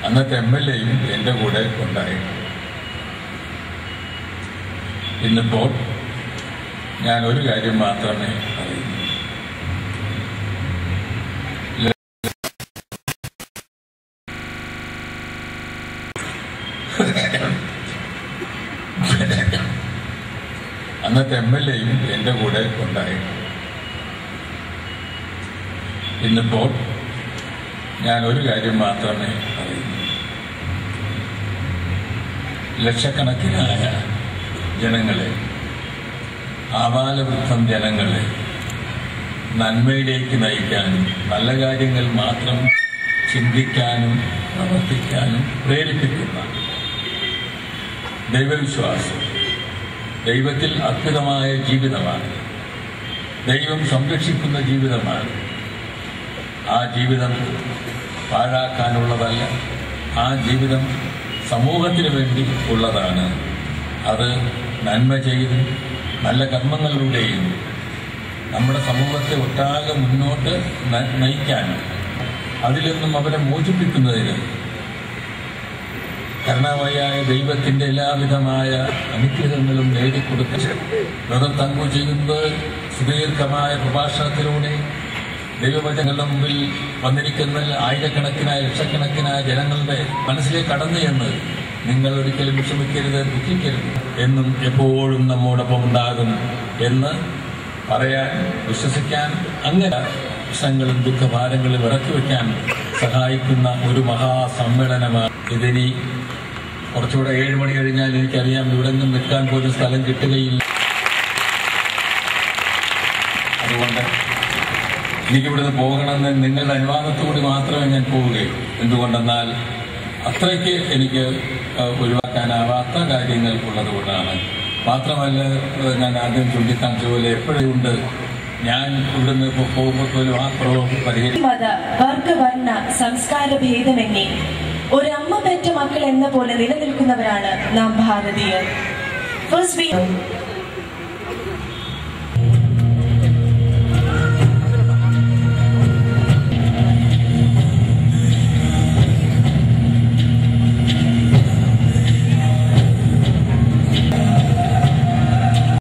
അന്നത്തെ MLA-യും എൻ്റെ കൂടെ ഉണ്ടായി. ഇന്നിപ്പോൾ ഞാൻ ഒരു കാര്യം മാത്രമേ അറിയുന്നു. അന്നത്തെ MLA-യും എൻ്റെ കൂടെ ഉണ്ടായി. ഇന്നിപ്പോൾ ഞാൻ ഒരു കാര്യം മാത്രമേ അറിയുന്നു. ലക്ഷക്കണക്കിനായ ജനങ്ങളെ, ആബാലവൃദ്ധം ജനങ്ങളെ നന്മയിലേക്ക് നയിക്കാനും നല്ല കാര്യങ്ങൾ മാത്രം ചിന്തിക്കാനും പ്രവർത്തിക്കാനും പ്രേരിപ്പിക്കുന്ന ദൈവവിശ്വാസം, ദൈവത്തിൽ അർപ്പിതമായ ജീവിതമാണ്. ദൈവം സംരക്ഷിക്കുന്ന ജീവിതമാണ്. ആ ജീവിതം പാഴാക്കാനുള്ളതല്ല. ആ ജീവിതം സമൂഹത്തിന് വേണ്ടി ഉള്ളതാണ്. അത് നന്മ ചെയ്ത് നല്ല കർമ്മങ്ങളിലൂടെയും നമ്മുടെ സമൂഹത്തെ ഒട്ടാകെ മുന്നോട്ട് നയിക്കാനും അതിൽ നിന്നും അവരെ മോചിപ്പിക്കുന്നതിന് കരുണാമയായ ദൈവത്തിൻ്റെ എല്ലാവിധമായ അനുഗ്രഹങ്ങളും നേടിക്കൊടുത്ത് ബ്രദർ തങ്കു ചെയ്യുന്നത് സുദീർഘമായ പ്രഭാഷണത്തിലൂടെ ദൈവവചനങ്ങളുടെ മുമ്പിൽ വന്നിരിക്കുന്ന ആയിരക്കണക്കിനായ ലക്ഷക്കണക്കിനായ ജനങ്ങളുടെ മനസ്സിലേക്ക് കടന്നു എന്ന് നിങ്ങൾ ഒരിക്കലും വിഷമിക്കരുത്, ദുഃഖിക്കരുത്, എന്നും എപ്പോഴും നമ്മോടൊപ്പം ഉണ്ടാകും എന്ന് പറയാൻ, വിശ്വസിക്കാൻ, അങ്ങനെ പ്രശ്നങ്ങളും ദുഃഖഭാരങ്ങളും ഇറക്കി വയ്ക്കാൻ സഹായിക്കുന്ന ഒരു മഹാസമ്മേളനമാണ് ഇതിനി. കുറച്ചുകൂടെ 7 മണി കഴിഞ്ഞാൽ എനിക്കറിയാം ഇവിടെ നിന്നും നിൽക്കാൻ പോലും സ്ഥലം കിട്ടുകയില്ല. അതുകൊണ്ട് എനിക്കിവിടുന്ന് പോകണമെന്ന് നിങ്ങളുടെ അനുവാദത്തോട് മാത്രമേ ഞാൻ പോവുകയുള്ളൂ. എന്തുകൊണ്ടെന്നാൽ അത്രയ്ക്ക് എനിക്ക് ഒഴിവാക്കാനാവാത്ത കാര്യങ്ങൾ ഉള്ളതുകൊണ്ടാണ്. മാത്രമല്ല, ഞാൻ ആദ്യം ചൂണ്ടിക്കാണിച്ച പോലെ എപ്പോഴും ഉണ്ട്, ഞാൻ ഇവിടുന്ന് പോകുമ്പോൾ പോലും ആ പരിഹരിക്കും. മത വർഗവർണ്ണ സംസ്കാര ഭേദമെന്നേ ഒരമ്മ പെറ്റ മക്കൾ എന്ന പോലെ നിലനിൽക്കുന്നവരാണ് നാം ഭാരതീയർ.